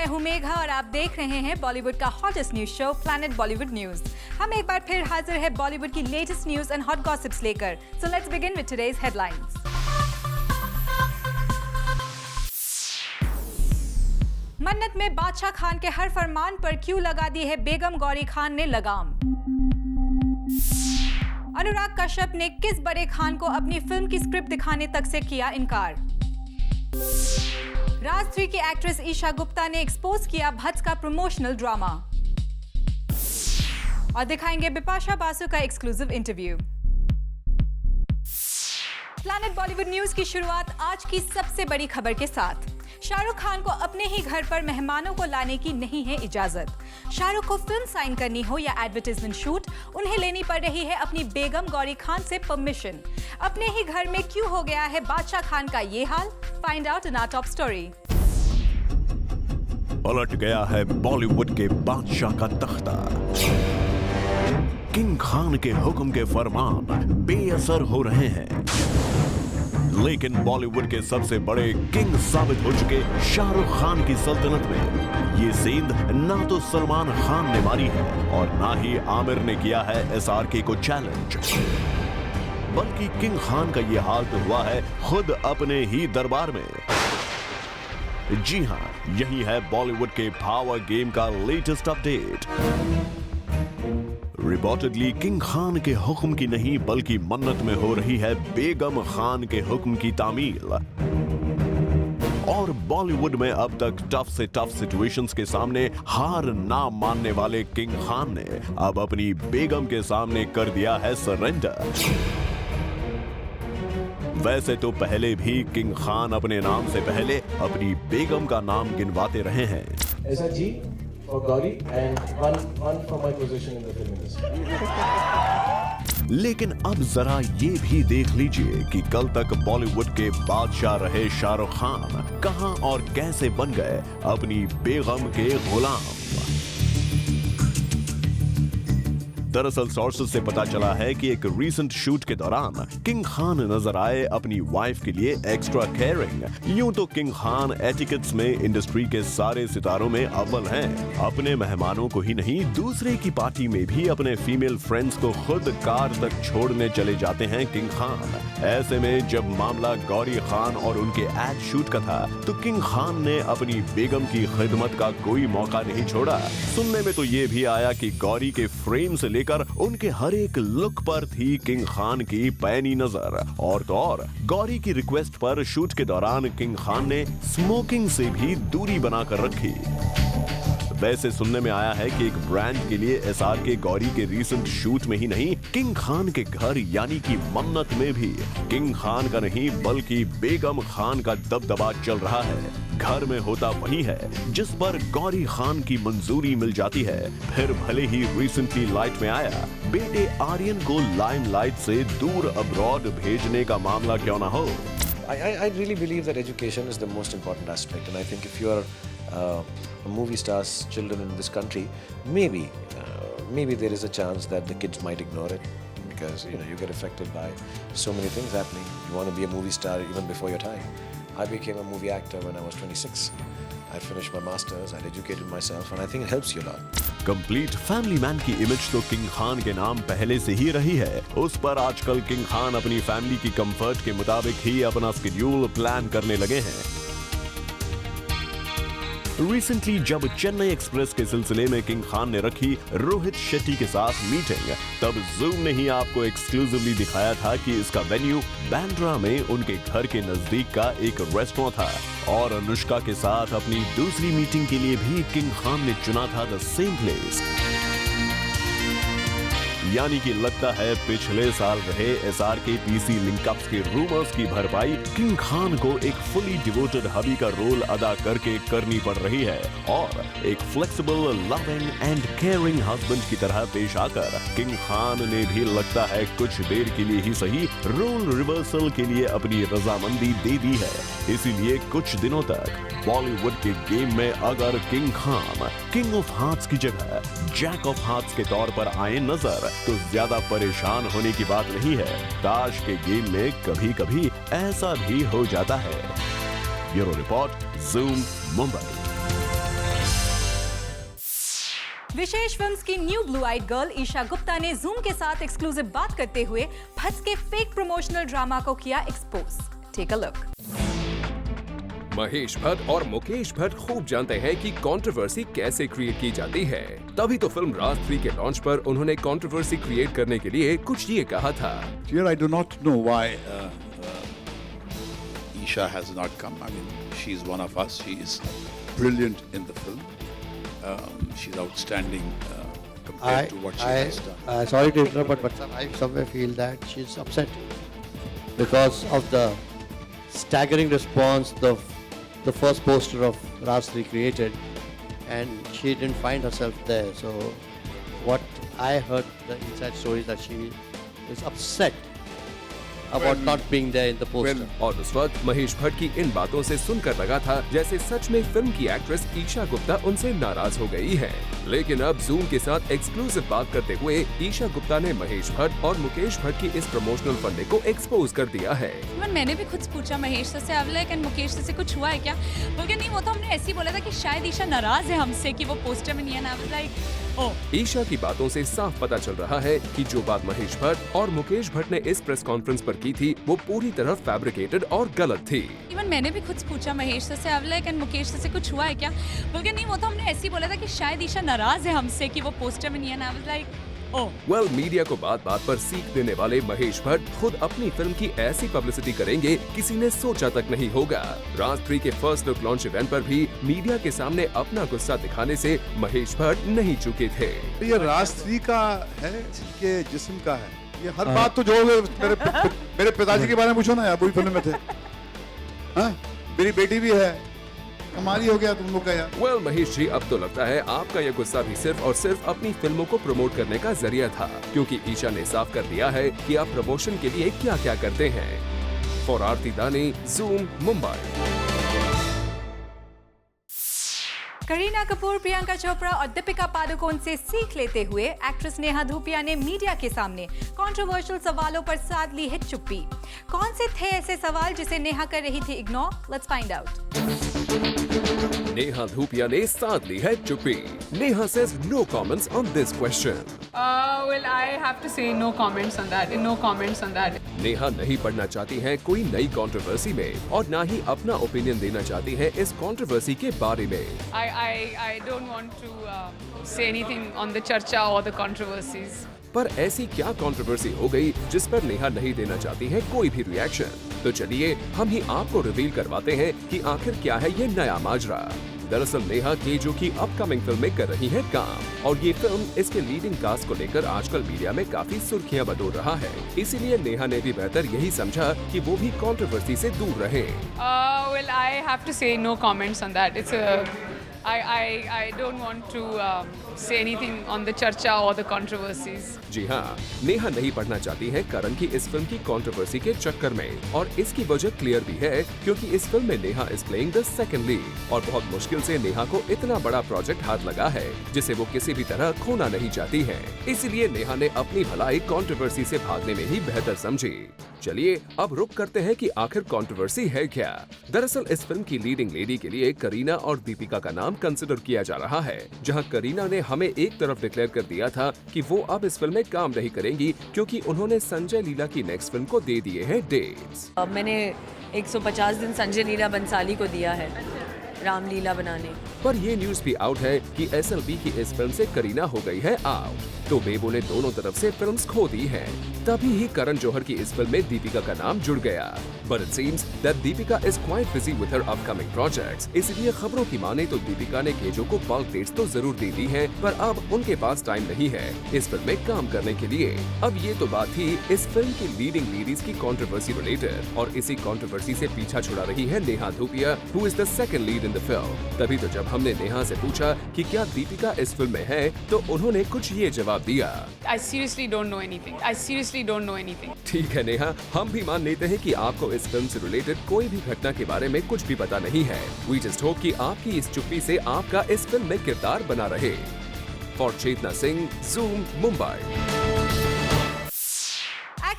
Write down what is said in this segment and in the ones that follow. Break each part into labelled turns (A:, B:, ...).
A: मैं हूं मेघा और आप देख रहे हैं बॉलीवुड का hottest news show planet Bollywood news. हम एक बार फिर हाजिर है बॉलीवुड की latest news and hot gossips लेकर। So let's begin with today's headlines. Mannat में बादशाह खान के हर फरमान पर क्यों लगा दी है बेगम गौरी खान ने लगाम। अनुराग कश्यप ने किस बड़े खान को अपनी फिल्म की स्क्रिप्ट दिखाने तक से किया इनकार। राज 3 की एक्ट्रेस ईशा गुप्ता ने एक्सपोज किया भट्ट का प्रमोशनल ड्रामा। और दिखाएंगे बिपाशा बासु का exclusive interview. Planet Bollywood news की शुरुआत आज की सबसे बड़ी खबर के साथ। शाहरुख खान को अपने ही घर पर मेहमानों को लाने की नहीं है इजाजत। शाहरुख को फिल्म साइन करनी हो या एडवर्टाइजमेंट शूट, उन्हें लेनी पड़ रही है अपनी बेगम गौरी खान से परमिशन। अपने ही घर में क्यों हो गया है बादशाह खान का ये हाल? Find out in our top story.
B: पलट गया है बॉलीवुड के बादशाह का तख्ता। किंग खान के हुक्म के फरमान बेअसर हो रहे हैं, लेकिन बॉलीवुड के सबसे बड़े किंग साबित हो चुके शाहरुख खान की सल्तनत में ये सेंध ना तो सलमान खान ने मारी है और ना ही आमिर ने किया है SRK को चैलेंज, बल्कि किंग खान का ये हाल तो हुआ है खुद अपने ही दरबार में। जी हां, यही है बॉलीवुड के पावर गेम का latest update. Reportedly king Khan के हुक्म की नहीं बल्कि मन्नत में हो रही है बेगम खान के हुक्म की तामील। और बॉलीवुड में अब तक टफ से टफ सिचुएशंस के सामने हार ना मानने वाले किंग खान ने अब अपनी बेगम के सामने कर दिया है सरेंडर। वैसे तो पहले भी किंग खान अपने नाम से पहले अपनी बेगम का नाम गिनवाते रहे हैं।
C: ऐसा जी for Gauri and one for my position in the film industry.
B: लेकिन अब जरा ये भी देख लीजिए कि कल तक बॉलीवुड के बादशाह रहे शाहरुख खान कहां और कैसे बन गए अपनी बेगम के गुलाम। दरअसल सोर्सेज से पता चला है कि एक रीसेंट शूट के दौरान किंग खान नजर आए अपनी वाइफ के लिए एक्स्ट्रा केयरिंग। यूं तो किंग खान एटिकेट्स में इंडस्ट्री के सारे सितारों में अव्वल हैं। अपने मेहमानों को ही नहीं, दूसरे की पार्टी में भी अपने फीमेल फ्रेंड्स को खुद कार तक छोड़ने चले जाते हैं किंग खान। ऐसे में जब मामला गौरी खान और उनके एड शूट का था तो किंग खान ने अपनी बेगम की खिदमत का कोई मौका नहीं छोड़ा। सुनने में तो ये भी आया कि गौरी के फ्रेम से लेकर उनके हर एक लुक पर थी किंग खान की पैनी नजर। और तो और गौरी की रिक्वेस्ट पर शूट के दौरान किंग खान ने स्मोकिंग से भी दूरी बनाकर रखी। वैसे सुनने में आया है कि एक ब्रांड के लिए SRK गौरी के रीसेंट शूट में ही नहीं, किंग खान के घर यानी कि मन्नत में भी किंग खान का नहीं बल्कि बेगम खान का दबदबा चल रहा है। घर में होता वही है जिस पर गौरी खान की मंजूरी मिल जाती है। फिर भले ही रिसेंटली लाइट में आया बेटे आर्यन को लाइमलाइट से दूर अब्रॉड भेजने का मामला क्यों ना हो।
D: I really believe that education is the most important aspect, and I think if you are movie stars children in this country, maybe there is a chance that the kids might ignore it because you get affected by so many things happening. You want to be a movie star even before your time. I became a movie actor when I was 26. I finished my masters, I educated myself, and I think it helps you a lot.
B: Complete family man की image तो king Khan के नाम पहले से ही रही है। उस पर आजकल किंग खान अपनी फैमिली की कंफर्ट के मुताबिक ही अपना स्केड्यूल प्लान करने लगे हैं। रिसेंटली जब चेन्नई एक्सप्रेस के सिलसिले में किंग खान ने रखी रोहित शेट्टी के साथ मीटिंग, तब जूम ने ही आपको एक्सक्लूसिवली दिखाया था कि इसका वेन्यू बांद्रा में उनके घर के नजदीक का एक रेस्टोरेंट था। और अनुष्का के साथ अपनी दूसरी मीटिंग के लिए भी किंग खान ने चुना था द सेम प्लेस। यानी कि लगता है पिछले साल रहे SRK PC लिंकअप्स के रूमर्स की भरपाई किंग खान को एक फुली डिवोटेड हबी का रोल अदा करके करनी पड़ रही है। और एक flexible, loving and caring husband की तरह पेश आकर किंग खान ने भी लगता है कुछ देर के लिए ही सही रोल रिवर्सल के लिए अपनी रजामंदी दे दी है। इसीलिए कुछ दिनों तक बॉलीवुड के गेम में अगर king Khan king of hearts की जगह जैक ऑफ हार्ट्स के तौर पर आए नजर तो ज्यादा परेशान होने की बात नहीं है। ताश के गेम में कभी कभी ऐसा भी हो जाता है। Bureau report, Zoom, Mumbai.
A: Vishesh films की new blue eyed girl Esha Gupta ने जूम के साथ एक्सक्लूसिव बात करते हुए भट्स के फेक प्रमोशनल ड्रामा को किया expose. Take a look.
E: Mahesh Bhatt और मुकेश भट्ट खूब जानते हैं कि कंट्रोवर्सी कैसे क्रिएट की जाती है। तभी तो फिल्म राज 3 के लॉन्च पर उन्होंने कंट्रोवर्सी क्रिएट करने के लिए कुछ ये कहा था।
F: Here I do not know why Isha has not come. I mean, she's one of us. She is brilliant in the film. She's outstanding compared to what she has done.
G: Sorry to interrupt, but I somewhere feel that she's upset because of the staggering response the first poster of Raj 3 created, and she didn't find herself there. So what I heard the inside story is that she is upset about not being there in the poster.
E: और उस वक्त महेश भट्ट की इन बातों से सुनकर लगा था जैसे सच में फिल्म की एक्ट्रेस ईशा गुप्ता उनसे नाराज हो गई है। लेकिन अब जूम के साथ एक्सक्लूसिव बात करते हुए ईशा गुप्ता ने महेश भट्ट और मुकेश भट्ट की इस प्रमोशनल फंडे को एक्सपोज कर दिया है।
H: मैंने भी खुद पूछा महेश से अब लाइक एंड मुकेश से कुछ हुआ है क्या, बोल नहीं वो तो हमने ऐसे ही बोला था कि शायद ईशा नाराज है हमसे कि वो पोस्टर में नहीं है ना।
E: ईशा की बातों से साफ पता चल रहा है कि जो बात महेश भट्ट और मुकेश भट्ट ने इस प्रेस कॉन्फ्रेंस पर की थी वो पूरी तरह फैब्रिकेटेड और गलत थी।
H: इवन मैंने भी खुद पूछा महेश से अब लाइक एंड मुकेश से कुछ हुआ है क्या, बोल नहीं वो तो हमने ऐसे ही बोला था कि शायद ईशा नाराज है हमसे कि वो पोस्टर में नहीं है ना।
E: वेल मीडिया को बात बात पर सीख देने वाले महेश भट्ट खुद अपनी फिल्म की ऐसी पब्लिसिटी करेंगे किसी ने सोचा तक नहीं होगा। राज 3 के फर्स्ट लुक लॉन्च इवेंट पर भी मीडिया के सामने अपना गुस्सा दिखाने से महेश भट्ट नहीं चुके थे।
F: ये राज 3 का है कि जिस्म का है, ये हर बात तो जो मेरे पिताजी के बारे में पूछो ना यार, वही फिल्म में थे। हाँ? मेरी बेटी भी है, हमारी हो गया तुम लोग का यार।
E: वेल महेश जी, अब तो लगता है आपका यह गुस्सा भी सिर्फ और सिर्फ अपनी फिल्मों को प्रमोट करने का जरिया था, क्योंकि ईशा ने साफ कर दिया है कि आप प्रमोशन के लिए क्या क्या करते हैं। फॉर आरती दानी, जूम, मुंबई।
A: करीना कपूर, प्रियंका चोपड़ा और दीपिका पादुकोण से सीख लेते हुए एक्ट्रेस नेहा धूपिया ने मीडिया के सामने कंट्रोवर्शियल सवालों पर साध ली है चुप्पी। कौन से थे ऐसे सवाल जिसे नेहा कर रही थी ignore? Let's find out.
E: Neha Dhupia ने साध ली है चुप्पी। Neha says no comments on this question.
I: Well, I have to say no comments on that. No comments on that.
E: Neha नहीं पढ़ना चाहती हैं कोई नई कंट्रोवर्सी में और ना ही अपना ओपिनियन देना चाहती हैं इस कंट्रोवर्सी के बारे में।
I: I don't want to say anything on the चर्चा or the controversies.
E: पर ऐसी क्या कंट्रोवर्सी हो गई जिस पर नेहा नहीं देना चाहती है कोई भी रिएक्शन? तो चलिए हम ही आपको रिवील करवाते हैं कि आखिर क्या है ये नया माजरा। दरअसल नेहा केजो की अपकमिंग फिल्म में कर रही है काम और ये फिल्म इसके लीडिंग कास्ट को लेकर आजकल मीडिया में काफी सुर्खियां बटोर रहा है। इसीलिए नेहा ने भी बेहतर यही समझा कि वो भी कंट्रोवर्सी से दूर रहे।
I: Well, I have to say no comments on that. I don't want to say anything on the चर्चा or the controversies.
E: जी हाँ, नेहा नहीं पढ़ना चाहती है करण की इस फिल्म की कंट्रोवर्सी के चक्कर में और इसकी वजह क्लियर भी है क्योंकि इस फिल्म में Neha is playing the second lead और बहुत मुश्किल से नेहा को इतना बड़ा प्रोजेक्ट हाथ लगा है जिसे वो किसी भी तरह खोना नहीं चाहती है। इसीलिए नेहा ने अपनी भलाई कंट्रोवर्सी से भागने में ही बेहतर समझी। चलिए अब रुक करते हैं कि आखिर कंट्रोवर्सी है क्या। दरअसल इस फिल्म की लीडिंग लेडी के लिए करीना और दीपिका का नाम कंसिडर किया जा रहा है, जहां करीना ने हमें एक तरफ डिक्लेयर कर दिया था कि वो अब इस फिल्म में काम नहीं करेंगी क्योंकि उन्होंने संजय लीला की नेक्स्ट फिल्म को दे दिए हैं डेट्स।
H: मैंने 150 दिन संजय लीला बंसाली को दिया है रामलीला बनाने।
E: पर ये न्यूज भी आउट है कि SLB की इस फिल्म से करीना हो गई है आउट, तो बेबो ने दोनों तरफ से फिल्म्स खो दी हैं। तभी ही करण जौहर की इस फिल्म में दीपिका का नाम जुड़ गया। But it seems that Deepika is quite busy with her upcoming projects. इसलिए खबरों की माने तो दीपिका ने केजो को बल्क डेट्स तो जरूर दे दी हैं, पर अब उनके पास टाइम नहीं है इस फिल्म में काम करने के लिए। अब ये तो बात थी इस फिल्म की लीडिंग लेडीज की कंट्रोवर्सी रिलेटेड और इसी कंट्रोवर्सी से पीछा छुड़ा रही है Neha Dhupia, who is the second lead in the film. तभी तो जब हमने नेहा से पूछा कि क्या दीपिका इस फिल्म में है तो उन्होंने कुछ ये जवाब दिया।
I: I seriously don't know anything. I seriously don't know anything.
E: ठीक है नेहा, हम भी मान लेते हैं कि आपको इस फिल्म से रिलेटेड कोई भी घटना के बारे में कुछ भी पता नहीं है। We just hope कि आपकी इस चुप्पी से आपका इस फिल्म में किरदार बना रहे। For Chetna Singh, zoom, Mumbai.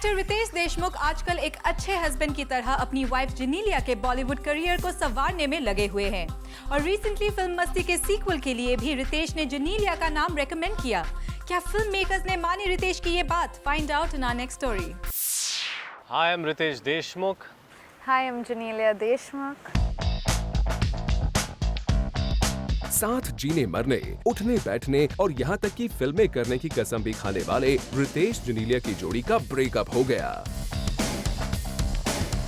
A: Actor Ritesh Deshmukh आजकल एक अच्छे हस्बैंड की तरह अपनी वाइफ जेनेलिया के बॉलीवुड करियर को संवारने में लगे हुए हैं और रिसेंटली फिल्म मस्ती के सीक्वल के लिए भी रितेश ने जेनेलिया का नाम रेकमेंड किया। क्या फिल्म मेकर्स ने मानी रितेश की ये बात? Find out in our next story.
J: Hi, I'm Ritesh Deshmukh.
K: Hi, I'm Janelia Deshmukh.
E: साथ जीने मरने, उठने बैठने और यहाँ तक कि फिल्में करने की कसम भी खाने वाले रितेश जेनेलिया की जोड़ी का ब्रेकअप हो गया।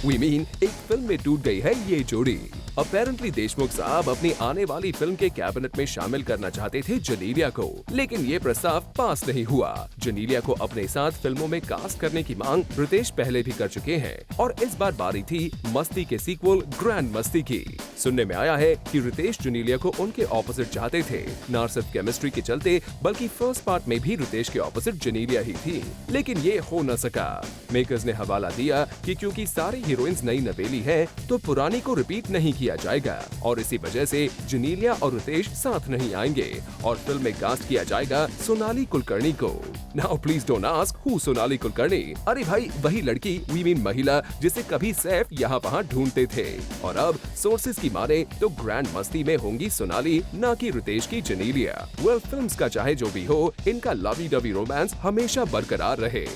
E: We mean, एक फिल्म में टूट गई है ये जोड़ी। अपेरेंटली देशमुख साहब अपनी आने वाली फिल्म के कैबिनेट में शामिल करना चाहते थे जेनेलिया को, लेकिन ये प्रस्ताव पास नहीं हुआ। जेनेलिया को अपने साथ फिल्मों में कास्ट करने की मांग रितेश पहले भी कर चुके हैं और इस बार बारी थी मस्ती के सीक्वल ग्रैंड मस्ती की। सुनने में आया है कि रितेश जेनेलिया को उनके ऑपोजिट चाहते थे, न सिर्फ केमिस्ट्री के चलते बल्कि फर्स्ट पार्ट में भी रितेश के ऑपोजिट जेनेलिया ही थी, लेकिन ये हो न सका। मेकर्स ने हवाला दिया कि क्योंकि सारी हीरोइंस नई नवेली हैं, तो पुरानी को रिपीट नहीं किया जाएगा और इसी वजह से जेनेलिया और रितेश साथ नहीं आएंगे और फिल्म में कास्ट किया जाएगा सोनाली कुलकर्णी को। Now please don't ask who Sonali Kulkarni. अरे भाई, वही लड़की, वी मीन महिला, जिसे कभी सैफ यहाँ वहाँ ढूंढते थे और अब सोर्सेज की माने तो ग्रैंड मस्ती में होंगी सोनाली, न कि रितेश की जेनेलिया। वेल, फिल्म्स का चाहे जो भी हो, इनका लवी डवी रोमांस हमेशा बरकरार रहे।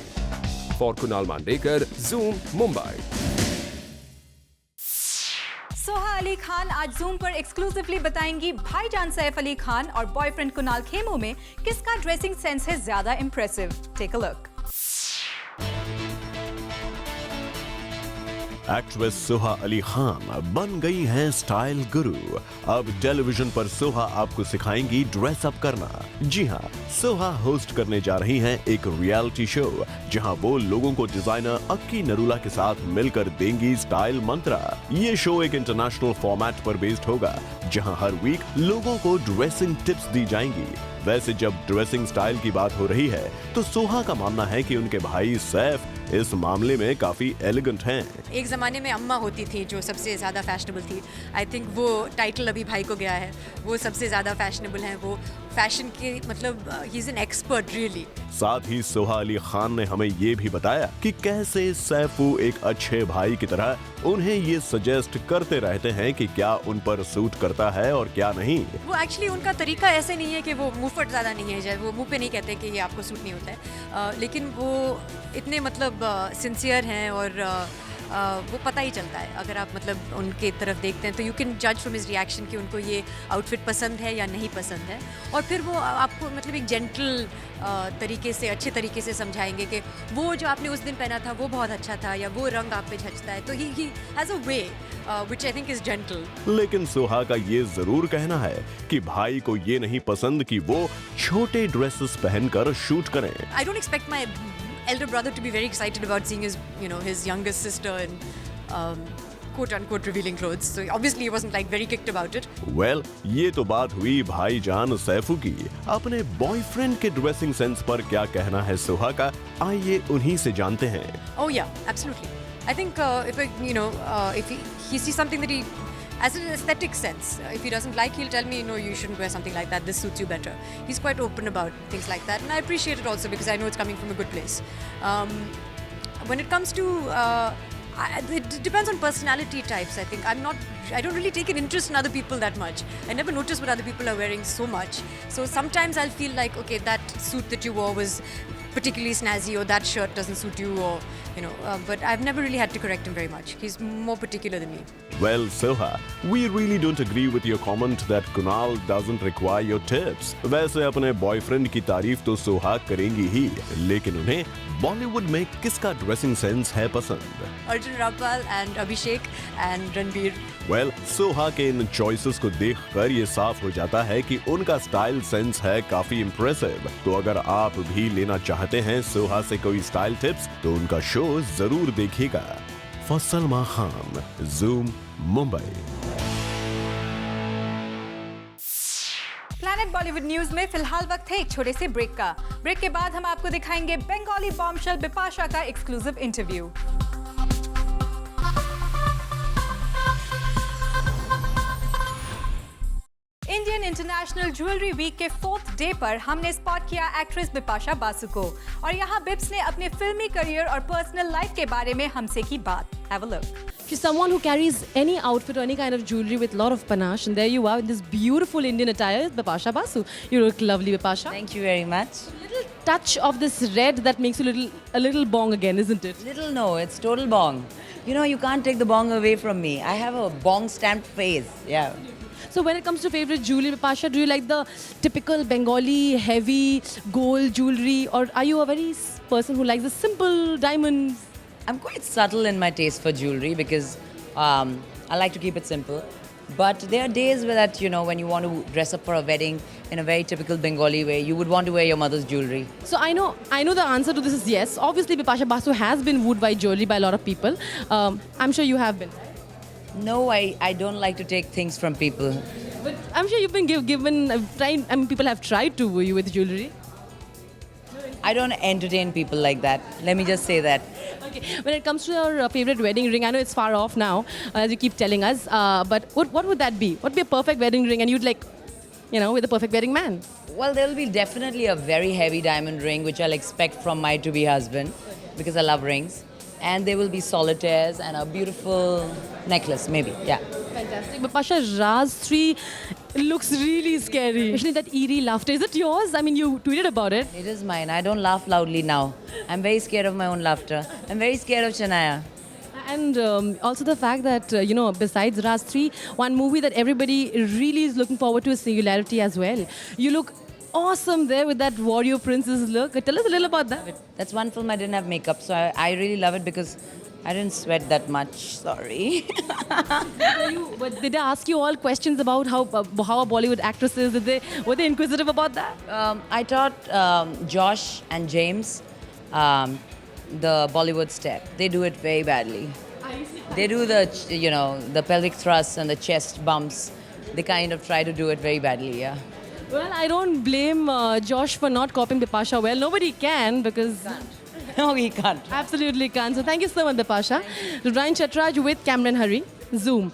E: For Kunal Mandekar, Zoom, Mumbai.
A: सोहा अली खान आज जूम पर एक्सक्लूसिवली बताएंगी भाईजान सैफ अली खान और बॉयफ्रेंड कुणाल खेमू में किसका ड्रेसिंग सेंस है ज्यादा impressive. Take a look.
B: Actress Soha Ali Khan बन गई हैं स्टाइल गुरु। अब टेलीविजन पर सोहा आपको सिखाएंगी ड्रेस अप करना। जी हाँ, सोहा होस्ट करने जा रही हैं एक रियलिटी शो, जहां वो लोगों को डिजाइनर अक्की नरूला के साथ मिलकर देंगी स्टाइल मंत्रा। ये शो एक इंटरनेशनल फॉर्मेट पर बेस्ड होगा, जहां हर वीक लोगों को ड्रेसिंग टिप्स दी जाएंगी। वैसे जब ड्रेसिंग स्टाइल की बात हो रही है, तो सोहा का मानना है कि उनके भाई सैफ इस मामले में काफी एलिगेंट हैं।
L: एक ज़माने में अम्मा होती थी जो सबसे ज़्यादा फैशनेबल थी। आई थिंक वो टाइटल अभी भाई को गया है, वो सबसे ज़्यादा फैशनेबल हैं। वो फैशन के मतलब he is an expert really.
B: साथ ही सोहा अली खान ने हमें ये भी बताया कि कैसे सैफू एक अच्छे भाई की तरह उन्हें ये सजेस्ट करते रहते हैं कि क्या उन पर सूट करता है और क्या नहीं।
L: वो एक्चुअली उनका तरीका ऐसे नहीं है कि वो मुंहफट ज़्यादा नहीं है, वो मुंह पे नहीं कहते कि ये आपको सूट नहीं होता है, लेकिन वो इतने मतलब सिंसियर हैं और वो पता ही चलता है। अगर आप मतलब उनके तरफ देखते हैं तो यू कैन जज फ्रॉम हिज रिएक्शन कि उनको ये आउटफिट पसंद है या नहीं पसंद है, और फिर वो आपको मतलब एक जेंटल तरीके से, अच्छे तरीके से समझाएंगे कि वो जो आपने उस दिन पहना था वो बहुत अच्छा था, या वो रंग आप पे जचता है। तो he has a way which I think is gentle.
B: लेकिन सोहा का ये जरूर कहना है कि भाई को ये नहीं पसंद कि वो छोटे ड्रेसेस पहनकर शूट करें।
L: I don't expect my elder brother to be very excited about seeing his youngest sister in quote unquote revealing clothes, so obviously he wasn't like very kicked about it.
B: Well, ये तो बात हुई भाईजान सैफू की। अपने boyfriend के dressing sense पर क्या कहना है सोहा का, आइए उन्हीं से जानते हैं।
L: Oh yeah, absolutely. I think if he sees something that he as an aesthetic sense, if he doesn't like, he'll tell me, no, you shouldn't wear something like that, this suits you better. He's quite open about things like that, and I appreciate it also because I know it's coming from a good place. When it comes to it depends on personality types. I think I don't really take an interest in other people that much. I never notice what other people are wearing so much. So sometimes I'll feel like, okay, that suit that you wore was particularly snazzy, or that shirt doesn't suit you, or but I've never really had to correct him very much. He's more particular than me.
B: Well, Soha, we really don't agree with your comment that Kunal doesn't require your tips. वैसे अपने boyfriend की तारीफ तो सोहा करेंगी ही, लेकिन उन्हें बॉलीवुड में किसका ड्रेसिंग सेंस है पसंद?
L: Arjun Rampal and Abhishek and Ranbir.
B: Well, Soha के इन चॉइसेस को देखकर ये साफ हो जाता है कि उनका स्टाइल सेंस है काफी इम्प्रेसिव। तो अगर आप भी लेना चाहते हैं सोहा से कोई स्टाइल टिप्स, तो उनका शो जरूर देखिएगा। For Salma Khan, zoom, Mumbai.
A: Planet Bollywood news में फिलहाल वक्त है एक छोटे से ब्रेक का। ब्रेक के बाद हम आपको दिखाएंगे बंगाली बॉम्बशेल बिपाशा का exclusive interview. Indian international jewellery week के 4th डे पर हमने स्पॉट किया एक्ट्रेस बिपाशा बासु को और यहाँ बिप्स ने अपने फिल्मी करियर और पर्सनल लाइफ के बारे में हमसे की बात. Have a look.
M: She's someone who carries any outfit or any kind of jewelry with a lot of panache, and there you are in this beautiful Indian attire. It's Bipasha Basu. You look lovely, Bipasha.
N: Thank you very much.
M: A little touch of this red that makes you a little bong again, isn't it?
N: Little no, it's total bong. You know, you can't take the bong away from me. I have a bong stamped face. Yeah.
M: So when it comes to favorite jewelry, Bipasha, do you like the typical Bengali heavy gold jewelry, or are you a very person who likes the simple diamonds?
N: I'm quite subtle in my taste for jewelry because I like to keep it simple. But there are days where that, you know, when you want to dress up for a wedding in a very typical Bengali way, you would want to wear your mother's jewelry.
M: So I know the answer to this is yes. Obviously, Bipasha Basu has been wooed by jewelry by a lot of people. I'm sure you have been.
N: No, I don't like to take things from people.
M: But I'm sure you've been people have tried to woo you with jewelry.
N: I don't entertain people like that. Let me just say that.
M: Okay. When it comes to your favorite wedding ring, I know it's far off now, as you keep telling us, but what would that be? What would be a perfect wedding ring and you'd like, you know, with a perfect wedding man?
N: Well, there will be definitely a very heavy diamond ring, which I'll expect from my to-be husband, because I love rings. And there will be solitaires and a beautiful necklace, maybe, yeah.
M: Fantastic. But Pasha, Raz 3 looks really scary. Especially that eerie laughter. Is it yours? I mean, you tweeted about it.
N: It is mine. I don't laugh loudly now. I'm very scared of my own laughter. I'm very scared of Shania.
M: And also the fact that, you know, besides Raz 3, one movie that everybody really is looking forward to is Singularity as well. You look awesome there with that warrior princess look. Tell us a little about that.
N: That's one film I didn't have makeup, so I really love it because I didn't sweat that much. Sorry.
M: But did they ask you all questions about how a Bollywood actress is? Were they inquisitive about that?
N: I taught Josh and James the Bollywood step. They do it very badly. They do the pelvic thrusts and the chest bumps. They kind of try to do it very badly, yeah.
M: Well, I don't blame Josh for not copying Bipasha well. Nobody can because...
N: No, he can't.
M: Absolutely can't. So thank you so much, Bipasha. Ryan Chatraj with Cameron Hari, Zoom.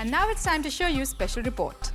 A: And now it's time to show you special report.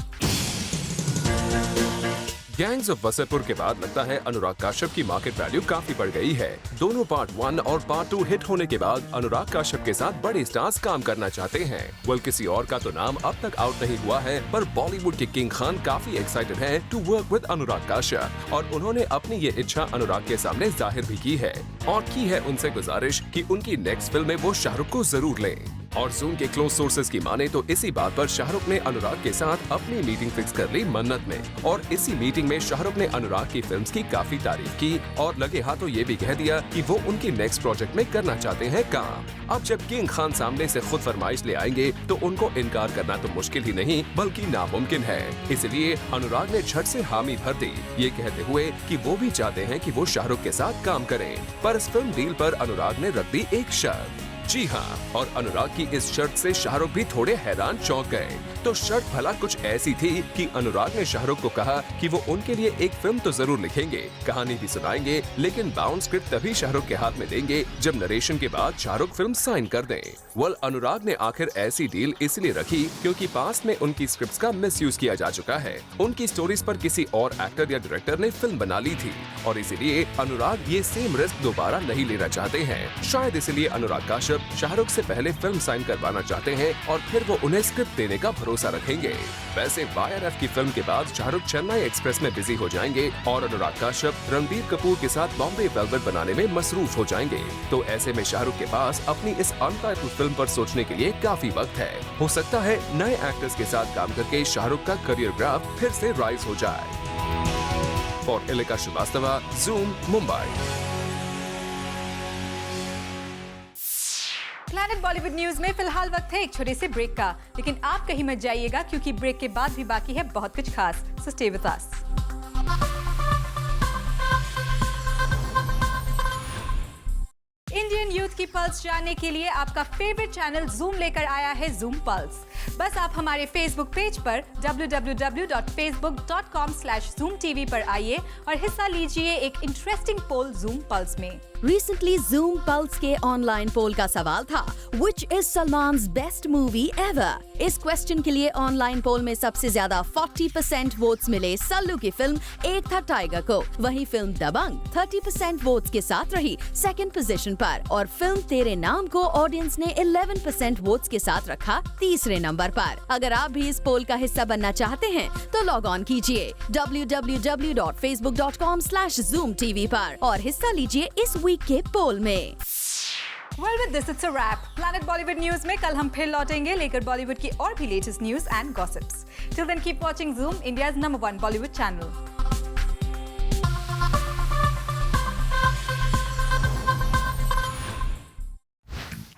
E: Gangs of Wasseypur के बाद लगता है अनुराग काश्यप की market value काफी बढ़ गई है. दोनों पार्ट 1 और पार्ट 2 हिट होने के बाद अनुराग काश्यप के साथ बड़े स्टार्स काम करना चाहते हैं. वेल, किसी और का तो नाम अब तक आउट नहीं हुआ है, पर बॉलीवुड के किंग खान काफी एक्साइटेड हैं टू वर्क विद अनुराग काश्यप और उन्होंने अपनी ये इच्छा अनुराग के सामने जाहिर भी की है और की है उनसे गुजारिश कि उनकी नेक्स्ट फिल्म में वो शाहरुख को जरूर लें. और जूम के क्लोज सोर्सेज की माने तो इसी बात पर शाहरुख ने अनुराग के साथ अपनी मीटिंग फिक्स कर ली मन्नत में और इसी मीटिंग में शाहरुख ने अनुराग की फिल्म्स की काफी तारीफ की और लगे हाथों ये भी कह दिया कि वो उनकी नेक्स्ट प्रोजेक्ट में करना चाहते हैं काम. अब जब किंग खान सामने से खुद फरमाइश ले आएंगे तो उनको इनकार करना तो मुश्किल ही नहीं बल्कि नामुमकिन है. इसलिए अनुराग ने झट से हामी भर दी, ये कहते हुए कि वो भी चाहते हैं कि वो शाहरुख के साथ काम करें. पर इस फिल्म डील पर अनुराग ने रख दी एक शर्त. जी हाँ, और अनुराग की इस शर्त से शाहरुख भी थोड़े हैरान चौंक गए. तो शर्त भला कुछ ऐसी थी कि अनुराग ने शाहरुख को कहा कि वो उनके लिए एक फिल्म तो जरूर लिखेंगे, कहानी भी सुनाएंगे, लेकिन बाउंड स्क्रिप्ट तभी शाहरुख के हाथ में देंगे जब नरेशन के बाद शाहरुख फिल्म साइन कर दें. वेल, अनुराग ने आखिर ऐसी डील इसलिए रखी क्योंकि पास में उनकी स्क्रिप्ट्स का मिसयूज किया जा चुका है. उनकी स्टोरीज पर किसी और एक्टर या डायरेक्टर ने फिल्म बना ली थी और इसीलिए अनुराग ये सेम रिस्क दोबारा नहीं लेना चाहते हैं. शायद इसलिए अनुराग काश्यप शाहरुख से पहले फिल्म साइन करवाना चाहते हैं और फिर वो उन्हें स्क्रिप्ट देने का भरोसा रखेंगे. वैसे YRF की फिल्म के बाद शाहरुख चेन्नई एक्सप्रेस में बिजी हो जाएंगे और अनुराग काश्यप रणबीर कपूर के साथ बॉम्बे वेलवेट बनाने में मसरूफ हो जाएंगे. तो ऐसे में शाहरुख के पास अपनी इस अनटाइटल फिल्म पर सोचने के लिए काफी वक्त है. हो सकता है नए एक्टर्स के साथ काम करके शाहरुख का करियर ग्राफ फिर से राइज हो जाए. For Ilika Srivastava, Zoom, Mumbai.
A: Planet Bollywood news में फिलहाल वक्त है एक छोटे से ब्रेक का, लेकिन आप कहीं मत जाइएगा क्योंकि ब्रेक के बाद भी बाकी है बहुत कुछ खास. So stay with us. Indian youth की पल्स जानने के लिए आपका फेवरेट चैनल जूम लेकर आया है जूम पल्स. बस आप हमारे फेसबुक पेज पर www.facebook.com/zoomtv पर आइए और हिस्सा लीजिए एक इंटरेस्टिंग पोल जूम पल्स में.
O: Recently, Zoom Pulse के ऑनलाइन पोल का सवाल था Which is Salman's best movie ever? इस क्वेश्चन के लिए ऑनलाइन पोल में सबसे ज्यादा 40% वोट्स मिले सल्लू की फिल्म एक था टाइगर को। वहीं फिल्म दबंग 30% वोट्स के साथ रही सेकंड पोजीशन पर और फिल्म तेरे नाम को ऑडियंस ने 11% वोट्स के साथ रखा तीसरे नंबर पर। अगर आप भी इस पोल का हिस्सा बनना चाहते हैं तो लॉग ऑन कीजिए www.facebook.com/zoomtv पर और हिस्सा लीजिए इस वीक के पोल में।
A: Well, with this, it's a wrap. Planet Bollywood News में कल हम फिर लौटेंगे लेकर बॉलीवुड की और भी latest news and gossips. Till then, keep watching Zoom, India's #1 Bollywood channel.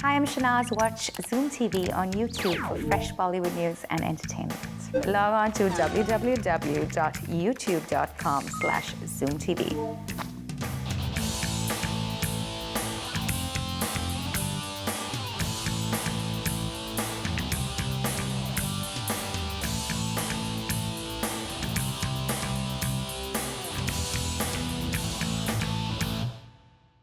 K: Hi, I'm Shanaz. Watch Zoom TV on YouTube for fresh Bollywood news and entertainment. Log on to www.youtube.com/ZoomTV.